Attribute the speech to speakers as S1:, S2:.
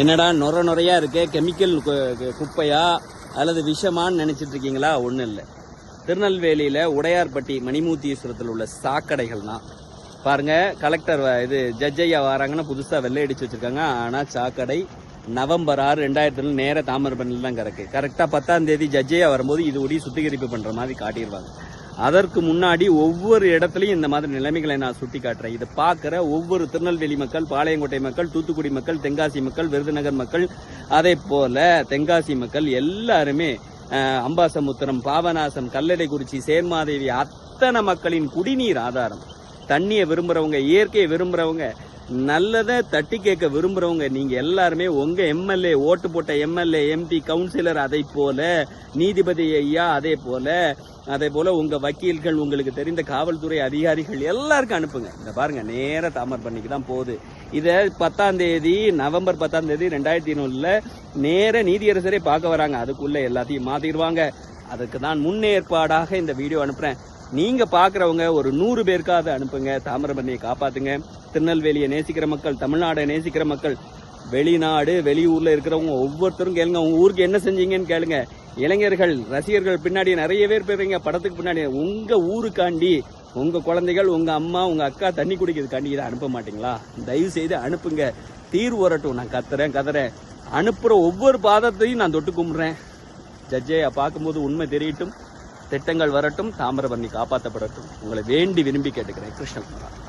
S1: என்னடா நுரையா இருக்கு, கெமிக்கல் குப்பையா அல்லது விஷமான்னு நினைச்சிட்டு இருக்கீங்களா? ஒன்றும் இல்லை. திருநெல்வேலியில உடையார்பட்டி மணிமூர்த்தீஸ்வரத்தில் உள்ள சாக்கடைகள் தான் பாருங்க. கலெக்டர் இது ஜட்ஜையா வராங்கன்னா புதுசா வெள்ளை அடிச்சு வச்சிருக்காங்க. ஆனா சாக்கடை நவம்பர் 6, 2000 நேர தாமிரபரணியில் தான் கரெக்டா 10ஆம் தேதி ஜட்ஜையா வரும்போது இது ஒடி சுத்திகரிப்பு பண்ற மாதிரி காட்டிடுவாங்க. அதற்கு முன்னாடி ஒவ்வொரு இடத்துலையும் இந்த மாதிரி நிலைமைகளை நான் சுட்டி காட்டுறேன். இதை பார்க்குற ஒவ்வொரு திருநெல்வேலி மக்கள், பாளையங்கோட்டை மக்கள், தூத்துக்குடி மக்கள், தென்காசி மக்கள், விருதுநகர் மக்கள், அதே போல தென்காசி மக்கள் எல்லாருமே அம்பாசமுத்திரம், பாபநாசம், கல்லடைக்குறிச்சி, சேர்மாதேவி அத்தனை மக்களின் குடிநீர் ஆதாரம். தண்ணியை விரும்புறவங்க, இயற்கையை விரும்புறவங்க, நல்லதை தட்டி கேட்க விரும்புறவங்க நீங்க எல்லாருமே உங்க எம்எல்ஏ, ஓட்டு போட்ட எம்எல்ஏ, எம்பி, கவுன்சிலர், அதை போல நீதிபதி ஐயா, அதே போல உங்க வக்கீல்கள், உங்களுக்கு தெரிந்த காவல்துறை அதிகாரிகள் எல்லாருக்கும் அனுப்புங்க. இந்த பாருங்க, நேர தாமிரபரணிக்கு தான் போகுது. இதை 10ஆம் தேதி நவம்பர் 10ஆம் தேதி 2004 நேர நீதியரசரே பார்க்க வராங்க. அதுக்குள்ள எல்லாத்தையும் மாத்திடுவாங்க. அதுக்கு தான் முன்னேற்பாடாக இந்த வீடியோ அனுப்புறேன். நீங்க பாக்குறவங்க ஒரு 100 பேருக்காவது அனுப்புங்க. தாமிரபரணியை காப்பாத்துங்க. திருநெல்வேலியை நேசிக்கிற மக்கள், தமிழ்நாடை நேசிக்கிற மக்கள், வெளிநாடு வெளியூர்ல இருக்கிறவங்க ஒவ்வொருத்தரும் கேளுங்க. உங்க ஊருக்கு என்ன செஞ்சீங்கன்னு கேளுங்க. இளைஞர்கள், ரசிகர்கள் பின்னாடி நிறைய பேர் போயிருங்க. படத்துக்கு பின்னாடி உங்க ஊருக்காண்டி உங்க குழந்தைகள், உங்க அம்மா, உங்க அக்கா தண்ணி குடிக்கிறதுக்காண்டி இதை அனுப்ப மாட்டீங்களா? தயவு செய்து அனுப்புங்க. தீர்வு வரட்டும். நான் கத்துறேன். அனுப்புற ஒவ்வொரு பாதத்தையும் நான் தொட்டு கும்பிடுறேன். ஜட்ஜையா பார்க்கும்போது உண்மை தெரியட்டும், திட்டங்கள் வரட்டும், தாமிரபரணி காப்பாற்றப்படட்டும். உங்களை வேண்டி விரும்பி கேட்டுக்கிறேன். கிருஷ்ணகுமார்.